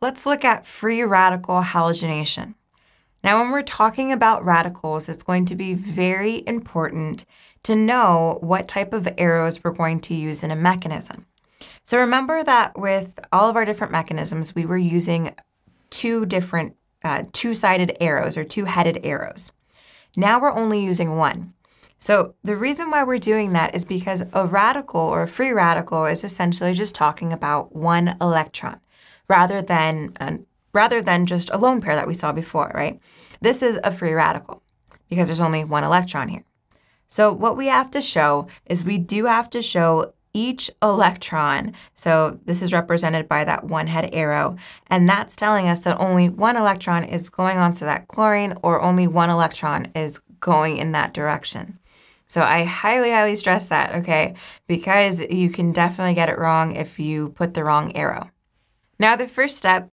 Let's look at free radical halogenation. Now, when we're talking about radicals, it's going to be very important to know what type of arrows we're going to use in a mechanism. So remember that with all of our different mechanisms, we were using two different two-sided arrows or two-headed arrows. Now we're only using one. So the reason why we're doing that is because a radical or a free radical is essentially just talking about one electron rather than just a lone pair that we saw before, right? This is a free radical because there's only one electron here. So what we have to show is we do have to show each electron. So this is represented by that one head arrow, and that's telling us that only one electron is going onto that chlorine or only one electron is going in that direction. So I highly, highly stress that, okay? Because you can definitely get it wrong if you put the wrong arrow. Now the first step